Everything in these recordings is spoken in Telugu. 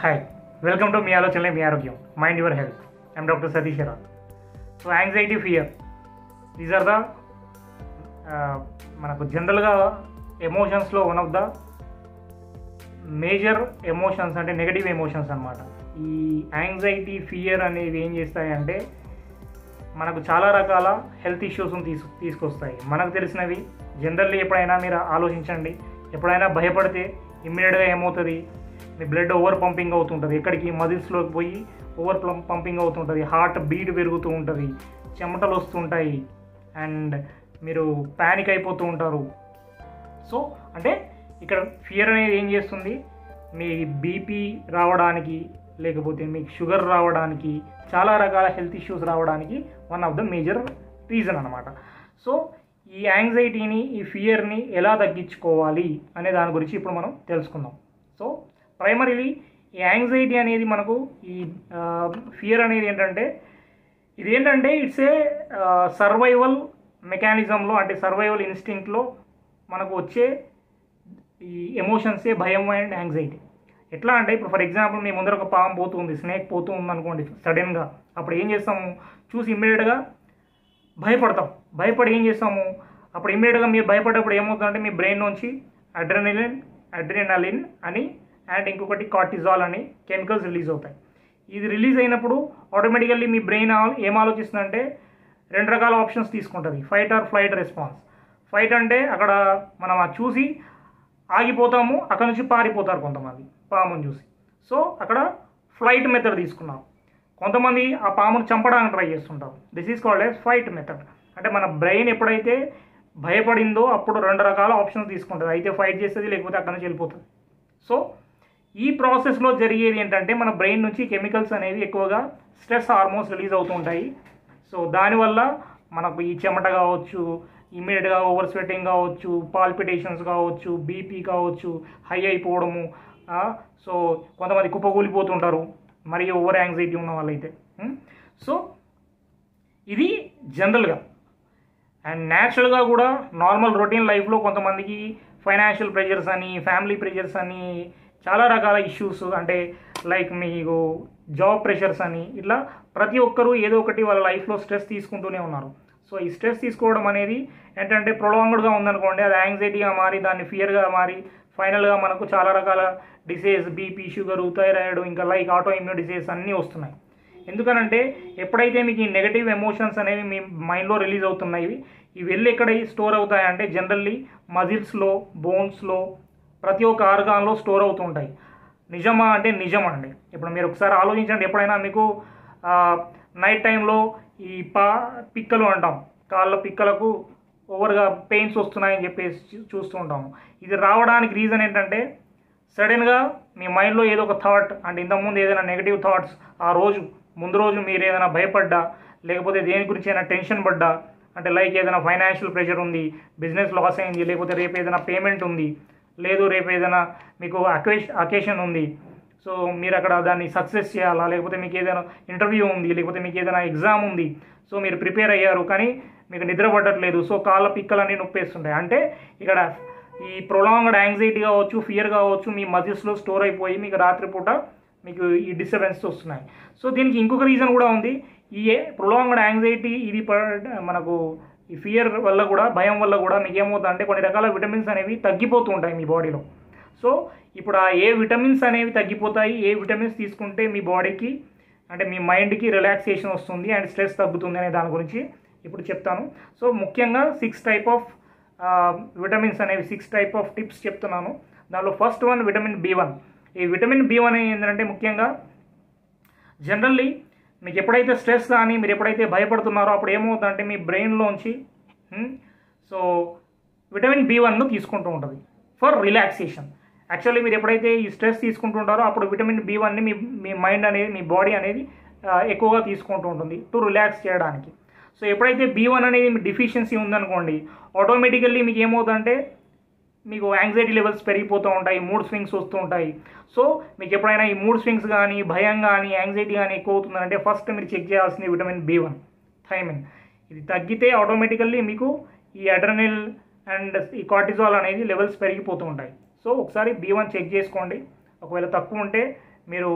Hi, welcome to మీ ఆలోచనలే మీ ఆరోగ్యం mind your health. I'm doctor Satish Rath. So anxiety, fear, these are the మనకు జనరల్గా ఎమోషన్స్లో one of the major emotions, అంటే నెగటివ్ ఎమోషన్స్ అన్నమాట. ఈ యాంగ్జైటీ, ఫియర్ అనేవి ఏం చేస్తాయంటే మనకు చాలా రకాల హెల్త్ ఇష్యూస్ని తీసుకొస్తాయి. మనకు తెలిసినవి జనరల్లీ ఎప్పుడైనా మీరు ఆలోచించండి, ఎప్పుడైనా భయపడితే ఇమ్మీడియట్గా ఏమవుతుంది, మీ బ్లడ్ ఓవర్ పంపింగ్ అవుతుంటుంది, ఎక్కడికి మజిల్స్లోకి పోయి ఓవర్ పంపింగ్ అవుతుంటుంది, హార్ట్ బీట్ పెరుగుతూ ఉంటుంది, చెమటలు వస్తుంటాయి, అండ్ మీరు ప్యానిక్ అయిపోతూ ఉంటారు. సో అంటే ఇక్కడ ఫియర్ అనేది ఏం చేస్తుంది, మీ బీపీ రావడానికి, లేకపోతే మీకు షుగర్ రావడానికి, చాలా రకాల హెల్త్ ఇష్యూస్ రావడానికి one of the major reason అనమాట. సో ఈ యాంగ్జైటీని, ఈ ఫియర్ని ఎలా తగ్గించుకోవాలి అనే దాని గురించి ఇప్పుడు మనం తెలుసుకుందాం. సో ప్రైమరీలీ ఈ యాంగ్జైటీ అనేది మనకు, ఈ ఫియర్ అనేది ఏంటంటే ఇట్స్ ఏ సర్వైవల్ మెకానిజంలో, అంటే సర్వైవల్ ఇన్స్టింక్ట్లో మనకు వచ్చే ఈ ఎమోషన్సే భయం అండ్ యాంగ్జైటీ. ఎట్లా అంటే ఇప్పుడు ఫర్ ఎగ్జాంపుల్ మీ ముందర ఒక పాము పోతుంది, స్నేక్ పోతూ ఉందనుకోండి సడన్గా, అప్పుడు ఏం చేస్తాము, చూసి ఇమ్మీడియట్గా భయపడి ఏం చేస్తాము, అప్పుడు ఇమ్మీడియట్గా మీరు భయపడేటప్పుడు ఏమవుతుందంటే మీ బ్రెయిన్ నుంచి అడ్రినలిన్ అని అండ్ ఇంకొకటి కార్టిజాల్ అని కెమికల్స్ రిలీజ్ అవుతాయి. ఇది రిలీజ్ అయినప్పుడు ఆటోమేటికల్లీ మీ బ్రెయిన్ ఏం ఆలోచిస్తుందంటే రెండు రకాల ఆప్షన్స్ తీసుకుంటుంది, fight or flight response. Fight అంటే అక్కడ మనం చూసి ఆగిపోతాము, అక్కడ నుంచి పారిపోతారు కొంతమంది పాముని చూసి. సో అక్కడ ఫ్లైట్ మెథడ్ తీసుకున్నాం. కొంతమంది ఆ పామును చంపడానికి ట్రై చేస్తుంటారు. This is called as fight method. అంటే మన బ్రెయిన్ ఎప్పుడైతే భయపడిందో అప్పుడు రెండు రకాల ఆప్షన్స్ తీసుకుంటుంది, అయితే ఫైట్ చేస్తుంది, లేకపోతే అక్కడ నుంచి వెళ్ళిపోతుంది. సో ఈ ప్రాసెస్లో జరిగేది ఏంటంటే మన బ్రెయిన్ నుంచి కెమికల్స్ అనేవి ఎక్కువగా స్ట్రెస్ హార్మోన్స్ రిలీజ్ అవుతూ ఉంటాయి. సో దానివల్ల మనకు ఈ చెమట కావచ్చు, ఇమ్మీడియట్గా ఓవర్ స్వెటింగ్ కావచ్చు, పాల్పిటేషన్స్ కావచ్చు, బీపీ కావచ్చు, హై అయిపోవడము. సో కొంతమంది కుప్పకూలిపోతుంటారు మరి ఓవర్ యాంగ్జైటీ ఉన్న వాళ్ళైతే. సో ఇది జనరల్గా. అండ్ న్యాచురల్గా కూడా నార్మల్ రొటీన్ లైఫ్లో కొంతమందికి ఫైనాన్షియల్ ప్రెషర్స్ అని, ఫ్యామిలీ ప్రెషర్స్ అని, చాలా రకాల ఇష్యూస్, అంటే లైక్ మీకు జాబ్ ప్రెషర్స్ అని, ఇట్లా ప్రతి ఒక్కరూ ఏదో ఒకటి వాళ్ళ లైఫ్లో స్ట్రెస్ తీసుకుంటూనే ఉన్నారు. సో ఈ స్ట్రెస్ తీసుకోవడం అనేది ఏంటంటే ప్రొలాంగ్డ్గా ఉందనుకోండి, అది యాంగ్జైటీగా మారి, దాన్ని ఫియర్గా మారి, ఫైనల్గా మనకు చాలా రకాల డిసీజ్, బీపీ, షుగరు, థైరాయిడ్, ఇంకా లైక్ ఆటో ఇమ్యూన్ డిసీజ్ అన్నీ వస్తున్నాయి. ఎందుకనంటే ఎప్పుడైతే మీకు ఈ నెగటివ్ ఎమోషన్స్ అనేవి మీ మైండ్లో రిలీజ్ అవుతున్నాయి, ఇవి వెళ్ళి ఎక్కడ స్టోర్ అవుతాయంటే జనరల్లీ మజిల్స్లో, బోన్స్లో, ప్రతి ఒక్క ఆర్గాన్లో స్టోర్ అవుతూ ఉంటాయి. నిజమా అంటే నిజమండి. ఇప్పుడు మీరు ఒకసారి ఆలోచించండి, ఎప్పుడైనా మీకు నైట్ టైంలో ఈ పిక్కలు అంటాం, కాళ్ళ పిక్కలకు ఓవర్గా పెయిన్స్ వస్తున్నాయని చెప్పేసి చూస్తూ ఉంటాము. ఇది రావడానికి రీజన్ ఏంటంటే సడన్గా మీ మైండ్లో ఏదో ఒక థాట్, అంటే ఇంతకుముందు ఏదైనా నెగిటివ్ థాట్స్, ఆ రోజు ముందు రోజు మీరు ఏదైనా భయపడ్డా, లేకపోతే దేని గురించి అయినా టెన్షన్ పడ్డా, అంటే లైక్ ఏదైనా ఫైనాన్షియల్ ప్రెషర్ ఉంది, బిజినెస్ లాస్ అయింది, లేకపోతే రేపు ఏదైనా పేమెంట్ ఉంది, లేదు రేపు ఏదైనా మీకు అకేషన్ ఉంది, సో మీరు అక్కడ దాన్ని సక్సెస్ చేయాలా, లేకపోతే మీకు ఏదైనా ఇంటర్వ్యూ ఉంది, లేకపోతే మీకు ఏదైనా ఎగ్జామ్ ఉంది, సో మీరు ప్రిపేర్ అయ్యారు కానీ మీకు నిద్ర పట్టట్లేదు, సో కాళ్ళ పిక్కలన్నీ నొప్పేస్తుంటాయి. అంటే ఇక్కడ ఈ ప్రొలాంగ్డ్ యాంగ్జైటీ కావచ్చు, ఫియర్ కావచ్చు, మీ మజిల్స్లో స్టోర్ అయిపోయి మీకు రాత్రిపూట మీకు ఈ డిస్టర్బెన్స్ వస్తున్నాయి. సో దీనికి ఇంకొక రీజన్ కూడా ఉంది. ఈ ప్రొలాంగ్డ్ యాంగ్జైటీ, ఇది మనకు ఈ ఫియర్ వల్ల కూడా, భయం వల్ల కూడా మీకు ఏమవుతుందంటే కొన్ని రకాల విటమిన్స్ అనేవి తగ్గిపోతూ ఉంటాయి మీ బాడీలో. సో ఇప్పుడు ఆ ఏ విటమిన్స్ అనేవి తగ్గిపోతాయి, ఏ విటమిన్స్ తీసుకుంటే మీ బాడీకి, అంటే మీ మైండ్కి రిలాక్సేషన్ వస్తుంది అండ్ స్ట్రెస్ తగ్గుతుంది అనే దాని గురించి ఇప్పుడు చెప్తాను. సో ముఖ్యంగా 6 టైప్ ఆఫ్ విటమిన్స్ అనేవి, 6 టైప్ ఆఫ్ టిప్స్ చెప్తున్నాను. దానిలో ఫస్ట్ వన్ విటమిన్ B1. ఈ విటమిన్ B1 ఏంటంటే ముఖ్యంగా జనరల్లీ మీకు ఎప్పుడైతే స్ట్రెస్ కానీ మీరు ఎప్పుడైతే భయపడుతున్నారో అప్పుడు ఏమవుతుందంటే మీ బ్రెయిన్లోంచి సో విటమిన్ B1ను తీసుకుంటూ ఉంటుంది ఫర్ రిలాక్సేషన్. యాక్చువల్లీ మీరు ఎప్పుడైతే ఈ స్ట్రెస్ తీసుకుంటుంటారో అప్పుడు విటమిన్ B1ని మీ మైండ్ అనేది, మీ బాడీ అనేది ఎక్కువగా తీసుకుంటూ ఉంటుంది టు రిలాక్స్ చేయడానికి. సో ఎప్పుడైతే B1 అనేది మీ డిఫిషియన్సీ ఉందనుకోండి, ఆటోమేటికల్లీ మీకు ఏమవుతుందంటే మీకు యాంగ్జైటీ లెవెల్స్ పెరిగిపోతూ ఉంటాయి, మూడ్ స్వింగ్స్ వస్తూ ఉంటాయి. సో మీకు ఎప్పుడైనా ఈ మూడ్ స్వింగ్స్ కానీ, భయం కానీ, యాంగ్జైటీ కానీ ఎక్కువ అవుతుందంటే ఫస్ట్ మీరు చెక్ చేయాల్సింది విటమిన్ B1, థైమిన్. ఇది తగ్గితే ఆటోమేటికల్లీ మీకు ఈ అడ్రినల్ అండ్ ఈ కార్టిజాల్ అనేది లెవెల్స్ పెరిగిపోతూ ఉంటాయి. సో ఒకసారి B1 చెక్ చేసుకోండి. ఒకవేళ తక్కువ ఉంటే మీరు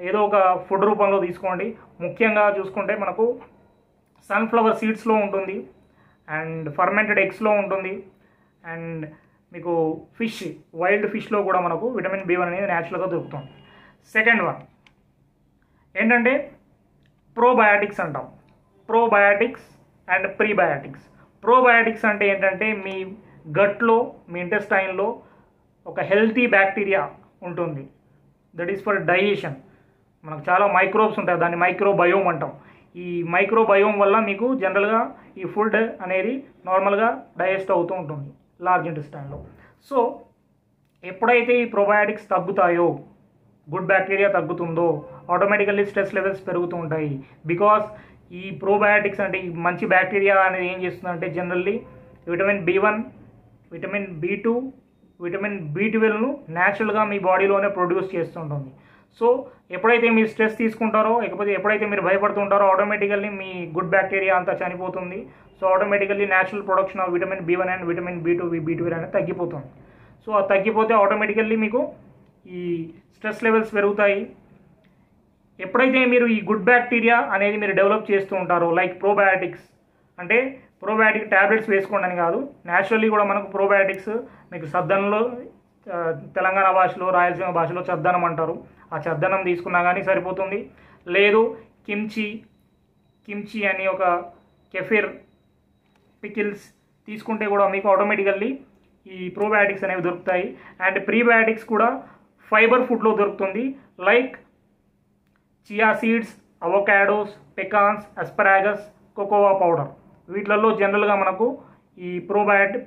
ఏదో ఒక ఫుడ్ రూపంలో తీసుకోండి. ముఖ్యంగా చూసుకుంటే మనకు సన్ఫ్లవర్ సీడ్స్లో ఉంటుంది, అండ్ ఫర్మెంటెడ్ ఎగ్స్లో ఉంటుంది, అండ్ మీకు ఫిష్, వైల్డ్ ఫిష్లో కూడా మనకు విటమిన్ B1 అనేది న్యాచురల్గా దొరుకుతుంది. సెకండ్ వన్ ఏంటంటే ప్రోబయాటిక్స్ అంటాం. Probiotics and prebiotics. ప్రోబయాటిక్స్ అంటే ఏంటంటే మీ గట్లో, మీ ఇంటెస్టైన్లో ఒక హెల్తీ బ్యాక్టీరియా ఉంటుంది, దట్ ఈస్ ఫర్ డైజెషన్. మనకు చాలా మైక్రోబ్స్ ఉంటాయి, దాన్ని మైక్రోబయోమ్ అంటాం. ఈ మైక్రోబయోమ్ వల్ల మీకు జనరల్గా ఈ ఫుడ్ అనేది నార్మల్గా డైజెస్ట్ అవుతూ ఉంటుంది లార్జ్ ఇంటెస్టైన్లో. సో ఎప్పుడైతే ఈ ప్రోబయాటిక్స్ తగ్గుతాయో, గుడ్ బ్యాక్టీరియా తగ్గుతుందో, ఆటోమేటికల్లీ స్ట్రెస్ లెవెల్స్ పెరుగుతూ ఉంటాయి. బికాస్ ఈ ప్రోబయాటిక్స్ అంటే ఈ మంచి బ్యాక్టీరియా అనేది ఏం చేస్తుందంటే generally vitamin B1, vitamin B2, vitamin B12ను న్యాచురల్గా మీ బాడీలోనే ప్రొడ్యూస్ చేస్తుంటుంది. సో ఎప్పుడైతే మీరు స్ట్రెస్ తీసుకుంటారో, లేకపోతే ఎప్పుడైతే మీరు భయపడుతుంటారో, ఆటోమేటికల్లీ మీ గుడ్ బ్యాక్టీరియా అంతా చనిపోతుంది. So automatically natural production of vitamin B1 and vitamin B2, B12 అనేది తగ్గిపోతుంది. సో అది తగ్గిపోతే ఆటోమేటికల్లీ మీకు ఈ స్ట్రెస్ లెవెల్స్ పెరుగుతాయి. ఎప్పుడైతే మీరు ఈ గుడ్ బ్యాక్టీరియా అనేది మీరు డెవలప్ చేస్తూ ఉంటారో, లైక్ ప్రోబయాటిక్స్ అంటే ప్రోబయాటిక్ ట్యాబ్లెట్స్ వేసుకోండి అని కాదు, న్యాచురల్లీ కూడా మనకు ప్రోబయాటిక్స్ మీకు సద్దనంలో, తెలంగాణ భాషలో, రాయలసీమ భాషలో చద్దనం అంటారు, ఆ చద్దనం తీసుకున్నా కానీ సరిపోతుంది. లేదు కిమ్చి అని ఒక కెఫిర్ పికిల్స్ తీసుకుంటే కూడా మీకు ఆటోమేటికల్లీ ఈ ప్రోబయాటిక్స్ అనేవి దొరుకుతాయి. అండ్ ప్రీబయాటిక్స్ కూడా ఫైబర్ ఫుడ్లో దొరుకుతుంది, like chia seeds, avocados, pecans, asparagus, cocoa powder. వీటిలలో జనరల్గా మనకు ఈ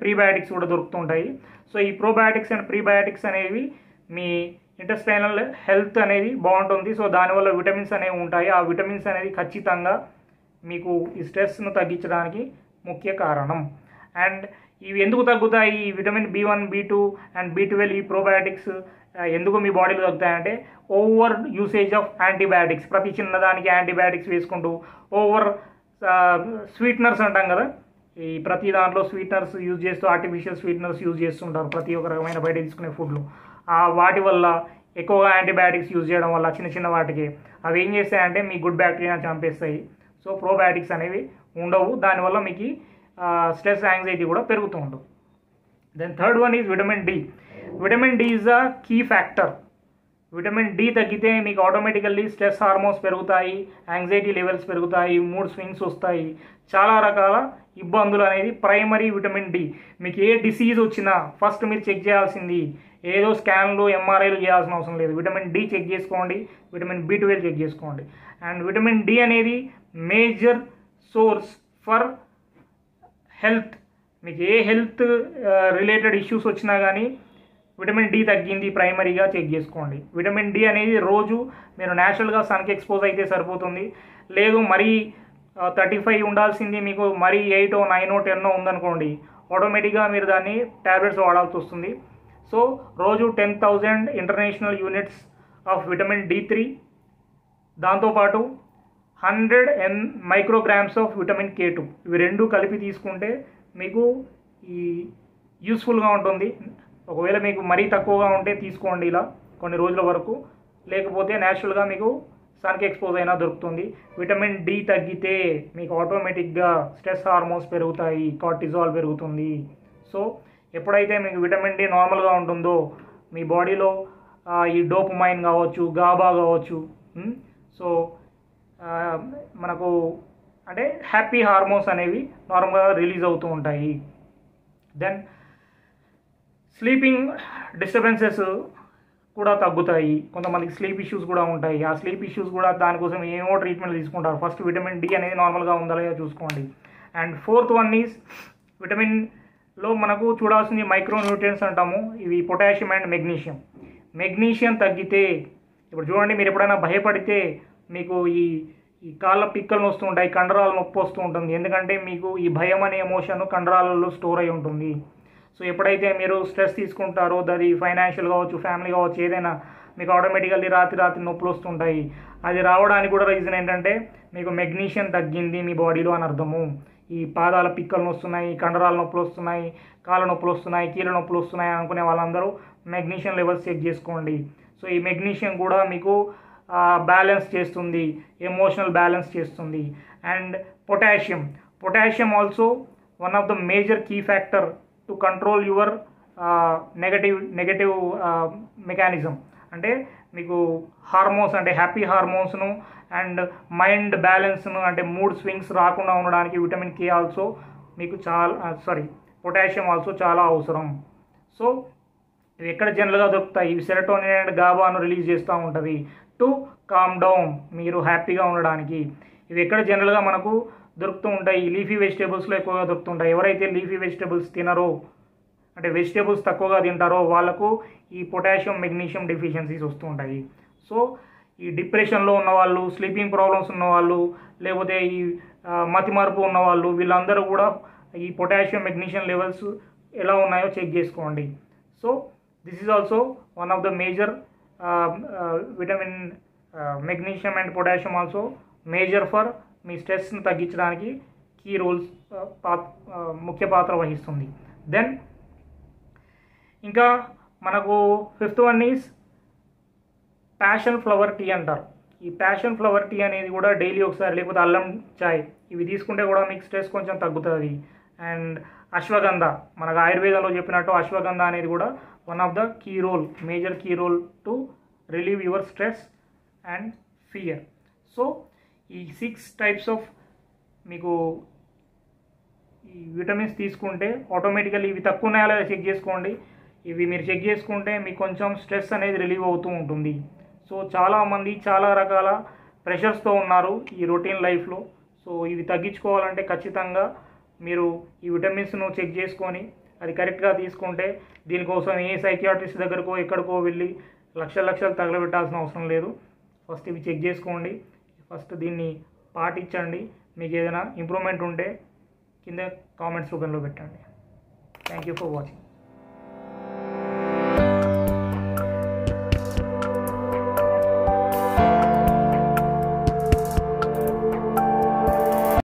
ప్రీబయాటిక్స్ కూడా దొరుకుతుంటాయి. సో ఈ ప్రోబయాటిక్స్ అండ్ ప్రీబయాటిక్స్ అనేవి మీ ఇంటెస్టైనల్ హెల్త్ అనేది బాగుంటుంది. సో దానివల్ల విటమిన్స్ అనేవి ఉంటాయి. ఆ విటమిన్స్ అనేది ఖచ్చితంగా మీకు ఈ స్ట్రెస్ను తగ్గించడానికి ముఖ్య కారణం. అండ్ ఇవి ఎందుకు తగ్గుతాయి, ఈ vitamin B1, B2 and B12 ఈ ప్రోబయాటిక్స్ ఎందుకు మీ బాడీలో తగ్గుతాయంటే ఓవర్ యూసేజ్ ఆఫ్ యాంటీబయాటిక్స్. ప్రతి చిన్నదానికి యాంటీబయాటిక్స్ వేసుకుంటూ, ఓవర్ స్వీట్నర్స్ అంటాం కదా, ఈ ప్రతి దాంట్లో స్వీట్నర్స్ యూజ్ చేస్తూ, ఆర్టిఫిషియల్ స్వీట్నర్స్ యూజ్ చేస్తుంటారు ప్రతి ఒక్క రకమైన బయట తీసుకునే ఫుడ్లో. వాటి వల్ల ఎక్కువగా యాంటీబయాటిక్స్ యూజ్ చేయడం వల్ల చిన్న చిన్న వాటికి అవి ఏం చేస్తాయంటే మీ గుడ్ బ్యాక్టీరియాని చంపేస్తాయి. సో ప్రోబయాటిక్స్ అనేవి ఉండవు, దానివల్ల మీకు స్ట్రెస్, యాంగ్జైటీ కూడా పెరుగుతూ ఉంటుంది. Then third one is vitamin D. Vitamin D is a key factor. Vitamin D తగ్గితే మీకు ఆటోమేటికల్లీ స్ట్రెస్ హార్మోన్స్ పెరుగుతాయి, యాంగ్జైటీ లెవెల్స్ పెరుగుతాయి, మూడ్ స్వింగ్స్ వస్తాయి, చాలా రకాల ఇబ్బందులు అనేది ప్రైమరీ విటమిన్ D. మీకు ఏ డిసీజ్ వచ్చినా ఫస్ట్ మీరు చెక్ చేయాల్సింది ఏదో స్కాన్లు, MRIలు చేయాల్సిన అవసరం లేదు. విటమిన్ D చెక్ చేసుకోండి, విటమిన్ B12 చెక్ చేసుకోండి. అండ్ విటమిన్ D అనేది మేజర్ సోర్స్ ఫర్ హెల్త్. మీకు ఏ హెల్త్ రిలేటెడ్ ఇష్యూస్ వచ్చినా కానీ విటమిన్ D తగ్గింది ప్రైమరీగా చెక్ చేసుకోండి. విటమిన్ D అనేది రోజు మీరు న్యాచురల్గా సన్కి ఎక్స్పోజ్ అయితే సరిపోతుంది. లేదు మరీ 35 ఉండాల్సింది మీకు మరీ 8, 9, 10 ఉందనుకోండి, ఆటోమేటిక్గా మీరు దాన్ని ట్యాబ్లెట్స్ వాడాల్సి వస్తుంది. సో రోజు 10,000 international units of vitamin D3, దాంతోపాటు 100 మైక్రోగ్రామ్స్ ఆఫ్ విటమిన్ K2, ఇవి రెండు కలిపి తీసుకుంటే మీకు ఈ యూస్ఫుల్గా ఉంటుంది. ఒకవేళ మీకు మరీ తక్కువగా ఉంటే తీసుకోండి ఇలా కొన్ని రోజుల వరకు, లేకపోతే న్యాచురల్గా మీకు సన్కి ఎక్స్పోజ్ అయినా దొరుకుతుంది. విటమిన్ D తగ్గితే మీకు ఆటోమేటిక్గా స్ట్రెస్ హార్మోన్స్ పెరుగుతాయి, కార్టిజాల్ పెరుగుతుంది. సో ఎప్పుడైతే మీకు విటమిన్ D నార్మల్గా ఉంటుందో మీ బాడీలో ఈ డోపమైన్ కావచ్చు, గాబా కావచ్చు, సో మనకు అంటే హ్యాపీ హార్మోన్స్ అనేవి నార్మల్గా రిలీజ్ అవుతూ ఉంటాయి. దెన్ స్లీపింగ్ డిస్టర్బెన్సెస్ కూడా తగ్గుతాయి. కొంతమందికి స్లీప్ ఇష్యూస్ కూడా ఉంటాయి. ఆ స్లీప్ ఇష్యూస్ కూడా దానికోసం ఏమో ట్రీట్మెంట్ తీసుకుంటారు. ఫస్ట్ విటమిన్ D అనేది నార్మల్గా ఉందా లేదో చూసుకోండి. అండ్ ఫోర్త్ వన్ ఈజ్ విటమిన్లో మనకు చూడాల్సింది మైక్రో న్యూట్రియంట్స్ అంటాము, ఇవి పొటాషియం అండ్ మెగ్నీషియం. మెగ్నీషియం తగ్గితే, ఇప్పుడు చూడండి మీరు ఎప్పుడైనా భయపడితే మీకు ఈ కాళ్ళ పిక్కలు వస్తూ ఉంటాయి, కండరాలు నొప్పి వస్తూ ఉంటుంది. ఎందుకంటే మీకు ఈ భయం అనే ఎమోషన్ కండరాలలో స్టోర్ అయి ఉంటుంది. సో ఎప్పుడైతే మీరు స్ట్రెస్ తీసుకుంటారో, అది ఫైనాన్షియల్ కావచ్చు, ఫ్యామిలీ కావచ్చు, ఏదైనా మీకు ఆటోమేటికల్లీ రాత్రి నొప్పులు వస్తుంటాయి. అది రావడానికి కూడా రీజన్ ఏంటంటే మీకు మెగ్నీషియం తగ్గింది మీ బాడీలో అని అర్థము. ఈ పాదాల పిక్కలు వస్తున్నాయి, కండరాల నొప్పులు వస్తున్నాయి, కాళ్ళ నొప్పులు వస్తున్నాయి, కీళ్ళ నొప్పులు వస్తున్నాయి అనుకునే వాళ్ళందరూ మెగ్నీషియం లెవెల్స్ చెక్ చేసుకోండి. సో ఈ మెగ్నీషియం కూడా మీకు బ్యాలెన్స్ చేస్తుంది, ఎమోషనల్ బ్యాలెన్స్ చేస్తుంది. And potassium also one of the major key factor to control your negative mechanism. అంటే మీకు హార్మోన్స్ అంటే హ్యాపీ హార్మోన్స్ను అండ్ మైండ్ బ్యాలెన్స్ను అంటే మూడ్ స్వింగ్స్ రాకుండా ఉండడానికి విటమిన్ కే ఆల్సో మీకు పొటాషియం ఆల్సో చాలా అవసరం. సో ఇవి ఎక్కడ జనరల్గా దొరుకుతాయి? ఇవి సెరటోనిన్ అండ్ గాబాను రిలీజ్ చేస్తూ ఉంటుంది టు కామ్ డౌన్, మీరు హ్యాపీగా ఉండడానికి. ఇవి ఎక్కడ జనరల్గా మనకు దొరుకుతూ ఉంటాయి? లీఫీ వెజిటేబుల్స్లో ఎక్కువగా దొరుకుతుంటాయి. ఎవరైతే లీఫీ వెజిటేబుల్స్ తినరో అంటే వెజిటేబుల్స్ తక్కువగా తింటారో వాళ్ళకు ఈ పొటాషియం మెగ్నీషియం డెఫిషియన్సీస్ వస్తూ ఉంటాయి. సో ఈ డిప్రెషన్లో ఉన్నవాళ్ళు, స్లీపింగ్ ప్రాబ్లమ్స్ ఉన్నవాళ్ళు, లేకపోతే ఈ మతిమరుపు ఉన్నవాళ్ళు, వీళ్ళందరూ కూడా ఈ పొటాషియం మెగ్నీషియం లెవెల్స్ ఎలా ఉన్నాయో చెక్ చేసుకోండి. So this is also one of the major vitamin magnesium and potassium also major for మీ స్ట్రెస్ని తగ్గించడానికి కీ రోల్స్ ముఖ్య పాత్ర వహిస్తుంది. దెన్ ఇంకా మనకు fifth one is passion flower tea అంటారు. ఈ ప్యాషన్ ఫ్లవర్ టీ అనేది కూడా డైలీ ఒకసారి, లేకపోతే అల్లం చాయ్, ఇవి తీసుకుంటే కూడా మీకు స్ట్రెస్ కొంచెం తగ్గుతుంది. అండ్ అశ్వగంధ, మనకు ఆయుర్వేదంలో చెప్పినట్టు అశ్వగంధ అనేది కూడా one of the major key role to relieve your stress and fear. So ఈ 6 టైప్స్ ఆఫ్ మీకు ఈ విటమిన్స్ తీసుకుంటే ఆటోమేటికల్లీ ఇవి తక్కువ ఉన్నాయో లేదో చెక్ చేసుకోండి. ఇవి మీరు చెక్ చేసుకుంటే మీకు కొంచెం స్ట్రెస్ అనేది రిలీవ్ అవుతూ ఉంటుంది. సో చాలామంది చాలా రకాల ప్రెషర్స్తో ఉన్నారు ఈ రొటీన్ లైఫ్లో. సో ఇవి తగ్గించుకోవాలంటే ఖచ్చితంగా మీరు ఈ విటమిన్స్ను చెక్ చేసుకొని అది కరెక్ట్గా తీసుకుంటే దీనికోసం ఏ సైకియాట్రిస్ట్ దగ్గరకో ఎక్కడికో వెళ్ళి లక్షలు తగలబెట్టాల్సిన అవసరం లేదు. ఫస్ట్ ఇవి చెక్ చేసుకోండి, ఫస్ట్ దీన్ని పాటించండి. మీకు ఏదైనా ఇంప్రూవ్మెంట్ ఉంటే కింద కామెంట్స్ రూపంలో పెట్టండి. Thank you for watching.